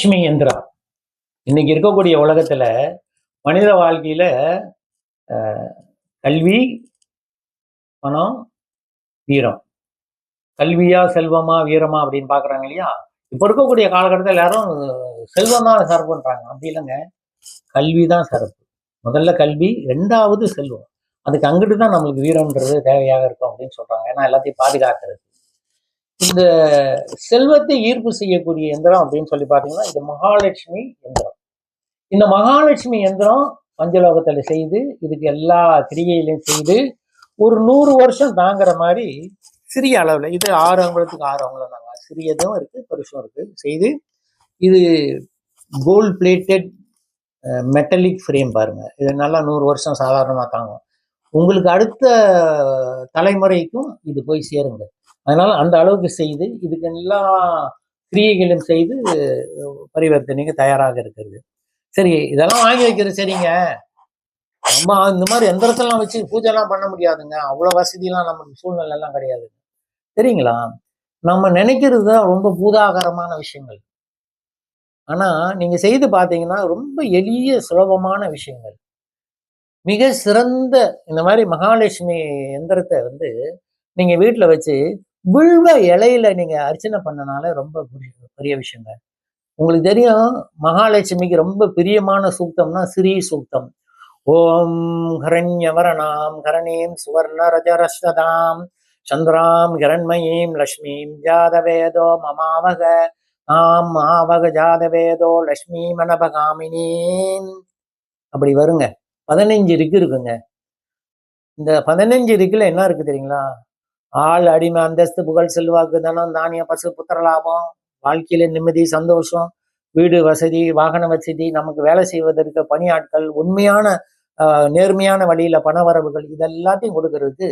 லட்சுமி எந்திரம் இன்னைக்கு இருக்கக்கூடிய உலகத்துல மனித வாழ்க்கையில கல்வி, பணம், வீரம். கல்வியா செல்வமா வீரமா அப்படின்னு பாக்குறாங்க இல்லையா? இப்ப இருக்கக்கூடிய காலகட்டத்தில் எல்லாரும் செல்வம் தான் சிறப்பு பண்றாங்க. அப்படி இல்லைங்க, கல்விதான் சிறப்பு. முதல்ல கல்வி, ரெண்டாவது செல்வம். அதுக்கு அங்கிட்டு தான் நம்மளுக்கு வீரம்ன்றது தேவையாக இருக்கும் அப்படின்னு சொல்றாங்க. ஏன்னா எல்லாத்தையும் பாதுகாக்கிறது. இந்த செல்வத்தை ஈர்ப்பு செய்யக்கூடிய எந்திரம் அப்படின்னு சொல்லி பாத்தீங்கன்னா இது மகாலட்சுமி எந்திரம். இந்த மகாலட்சுமி எந்திரம் பஞ்சலோகத்துல செய்து இதுக்கு எல்லா கிரியையிலையும் செய்து ஒரு 100 வருஷம் தாங்குற மாதிரி சிறிய அளவுல, இது 6 அங்குலத்துக்கு 6 அங்குலம் தாங்க, சிறியதும் இருக்கு பெருசும் இருக்கு செய்து, இது கோல்ட் பிளேட்டட் மெட்டலிக் ஃப்ரேம் பாருங்க. இது நல்லா 100 வருஷம் சாதாரணமா தாங்கும். உங்களுக்கு அடுத்த தலைமுறைக்கும் இது போய் சேருங்க. அதனால அந்த அளவுக்கு செய்து இதுக்கு எல்லா கிரியைகளும் செய்து பரிவர்த்தனைக்கு தயாராக இருக்கிறது. சரி, இதெல்லாம் வாங்கி வைக்கிறது சரிங்க. நம்ம இந்த மாதிரி எந்திரத்தெல்லாம் வச்சு பூஜைலாம் பண்ண முடியாதுங்க. அவ்வளவு வசதியெல்லாம் நமக்கு சூழ்நிலை எல்லாம் கிடையாது. சரிங்களா? நம்ம நினைக்கிறது தான் ரொம்ப பூதாகரமான விஷயங்கள். ஆனா நீங்க செய்து பார்த்தீங்கன்னா ரொம்ப எளிய சுலபமான விஷயங்கள். மிக சிறந்த இந்த மாதிரி மகாலட்சுமி எந்திரத்தை நீங்க வீட்டுல வச்சு வில்வ இலையில நீங்க அர்ச்சனை பண்ணனால ரொம்ப பெரிய விஷயங்க. உங்களுக்கு தெரியும், மகாலட்சுமிக்கு ரொம்ப பிரியமான சூக்தம்னா ஸ்ரீ சூக்தம். ஓம் ஹரண்யவரணாம் ஹரணீம் சுவர்ண ரஜரஸ்வதாம் சந்திராம் ஹிரண்மயீம் லக்ஷ்மீம் ஜாதவேதோ மமாவக ஆம் ஆவக ஜாதவேதோ லக்ஷ்மி மனபகாமினீம். அப்படி வருங்க. 15 ரிக்கு இருக்குங்க. இந்த 15 ரிக்குல என்ன இருக்கு தெரியுங்களா? ஆள், அடிமை, அந்தஸ்து, புகழ், செல்வாக்கு, தனம், தானிய, பசு, புத்திர லாபம், வாழ்க்கையில நிம்மதி, சந்தோஷம், வீடு வசதி, வாகன வசதி, நமக்கு வேலை செய்வதற்கு பணியாட்கள், உண்மையான நேர்மையான வழியில பணவரவுகள், இதெல்லாத்தையும் கொடுக்கறதுக்கு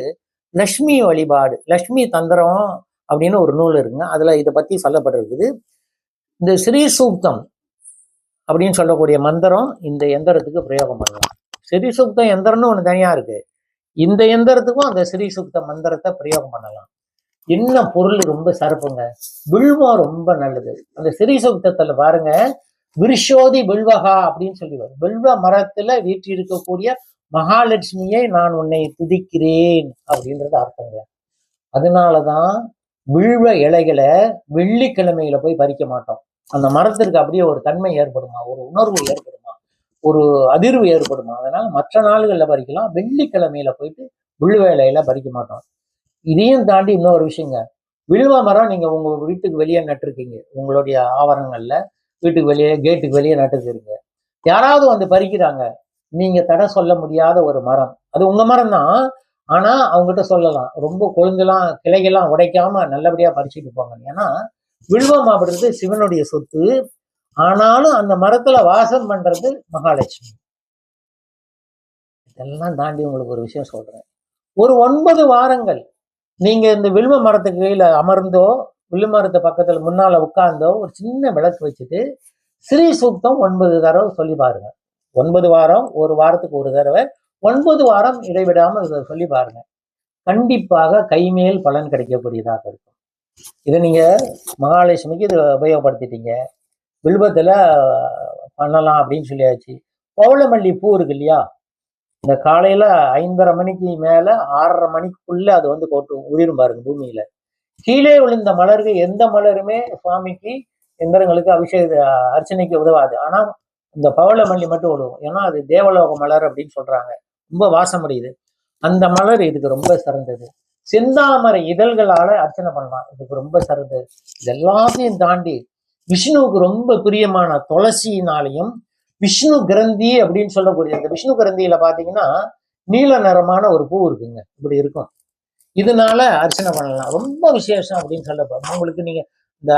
லக்ஷ்மி வழிபாடு, லக்ஷ்மி தந்திரம் அப்படின்னு ஒரு நூல் இருக்குங்க. அதுல இதை பத்தி சொல்லப்பட்டிருக்குது. இந்த ஸ்ரீ சூக்தம் அப்படின்னு சொல்லக்கூடிய மந்திரம் இந்த எந்திரத்துக்கு பிரயோகம் பண்ணலாம். ஸ்ரீ சூக்தம் எந்திரம்னு ஒண்ணு தனியா இருக்கு. இந்த எந்திரத்துக்கும் அந்த ஸ்ரீ சூக்த மந்திரத்தை பிரயோகம் பண்ணலாம். என்ன பொருள் ரொம்ப சிறப்புங்க. வில்வம் ரொம்ப நல்லது. அந்த ஸ்ரீ சூக்தத்துல பாருங்க, விருஷோதி வில்வகா அப்படின்னு சொல்லி வரும். வில்வ மரத்துல வீட்டு இருக்கக்கூடிய மகாலட்சுமியை நான் உன்னை துதிக்கிறேன் அப்படின்றது அர்த்தங்க. அதனாலதான் வில்வ இலைகளை வெள்ளிக்கிழமையில போய் பறிக்க மாட்டோம். அந்த மரத்திற்கு அப்படியே ஒரு தன்மை ஏற்படுமா, ஒரு உணர்வு ஏற்படுமா, ஒரு அதிர்வு ஏற்படுமா. அதனால மற்ற நாள்கள்ல பறிக்கலாம், வெள்ளிக்கிழமையில போயிட்டு வில்வ இலையில பறிக்க மாட்டோம். இதையும் தாண்டி இன்னொரு விஷயங்க, வில்வ மரம் நீங்க உங்க வீட்டுக்கு வெளியே நட்டுருக்கீங்க, உங்களுடைய ஆவரணங்கள்ல வீட்டுக்கு வெளியே கேட்டுக்கு வெளியே நட்டுருக்கீங்க. யாராவது வந்து பறிக்கிறாங்க, நீங்க தடை சொல்ல முடியாத ஒரு மரம், அது உங்க மரம் தான். ஆனா அவங்ககிட்ட சொல்லலாம், ரொம்ப கொழுந்தெல்லாம் கிளைகள்லாம் உடைக்காம நல்லபடியா பறிச்சுட்டு போங்க. ஏன்னா வில்வம் அப்படின்றது சிவனுடைய சொத்து. ஆனாலும் அந்த மரத்துல வாசம் பண்றது மகாலட்சுமி. இதெல்லாம் தாண்டி உங்களுக்கு ஒரு விஷயம் சொல்றேன். ஒரு 9 வாரங்கள் நீங்க இந்த வில்வ மரத்துக்கு கீழே அமர்ந்தோ, வில்வ மரத்து பக்கத்துல முன்னால உட்கார்ந்தோ ஒரு சின்ன விளக்கு வச்சுட்டு ஸ்ரீ சூக்தம் 9 தடவை சொல்லி பாருங்க. 9 வாரம், ஒரு வாரத்துக்கு ஒரு தடவை, 9 வாரம் இடைவிடாம இதை சொல்லி பாருங்க. கண்டிப்பாக கைமேல் பலன் கிடைக்கக்கூடியதாக இருக்கும். இதை நீங்க மகாலட்சுமிக்கு இதை உபயோகப்படுத்திட்டீங்க. வில்வத்துல பண்ணலாம் அப்படின்னு சொல்லியாச்சு. பவளமல்லி பூ இருக்கு இல்லையா? இந்த காலையில 5:30 மணிக்கு மேல 6:30 மணிக்குள்ள அது கொட்டும், உதிரும் பாருங்க பூமியில. கீழே விழுந்த மலர்கள் எந்த மலருமே சுவாமிக்கு எந்திரங்களுக்கு அபிஷேக அர்ச்சனைக்கு உதவாது. ஆனா இந்த பவளமல்லி மட்டும் உதவும். ஏன்னா அது தேவலோக மலர் அப்படின்னு சொல்றாங்க. ரொம்ப வாசம் அடையுது. அந்த மலர் இதுக்கு ரொம்ப சிறந்தது. செந்தாமரை இதழ்களால அர்ச்சனை பண்ணலாம், இதுக்கு ரொம்ப சிறந்தது. இது எல்லாத்தையும் தாண்டி விஷ்ணுவுக்கு ரொம்ப பிரியமான துளசியினாலையும், விஷ்ணு கிரந்தி அப்படின்னு சொல்லக்கூடிய அந்த விஷ்ணு கிரந்தியில பாத்தீங்கன்னா நீல நிறமான ஒரு பூ இருக்குங்க, இப்படி இருக்கும். இதனால அர்ச்சனை பண்ணலாம், ரொம்ப விசேஷம் அப்படின்னு சொல்ல. உங்களுக்கு நீங்க இந்த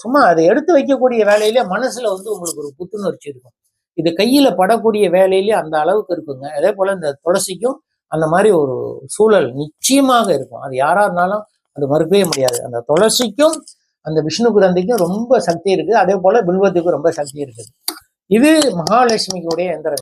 சும்மா அதை எடுத்து வைக்கக்கூடிய வேலையிலே மனசுல உங்களுக்கு ஒரு புத்துணர்ச்சி இருக்கும். இது கையில படக்கூடிய வேலையிலேயே அந்த அளவுக்கு இருக்குங்க. அதே போல இந்த துளசிக்கும் அந்த மாதிரி ஒரு சூழல் நிச்சயமாக இருக்கும். அது யாரா இருந்தாலும் அது மறுக்கவே முடியாது. அந்த துளசிக்கும் அந்த விஷ்ணு கிரந்திக்கும் ரொம்ப சக்தி இருக்கு. அதே போல வில்வத்துக்கும் ரொம்ப சக்தி இருக்குது. இது மகாலட்சுமிக்குடைய எந்திரம்.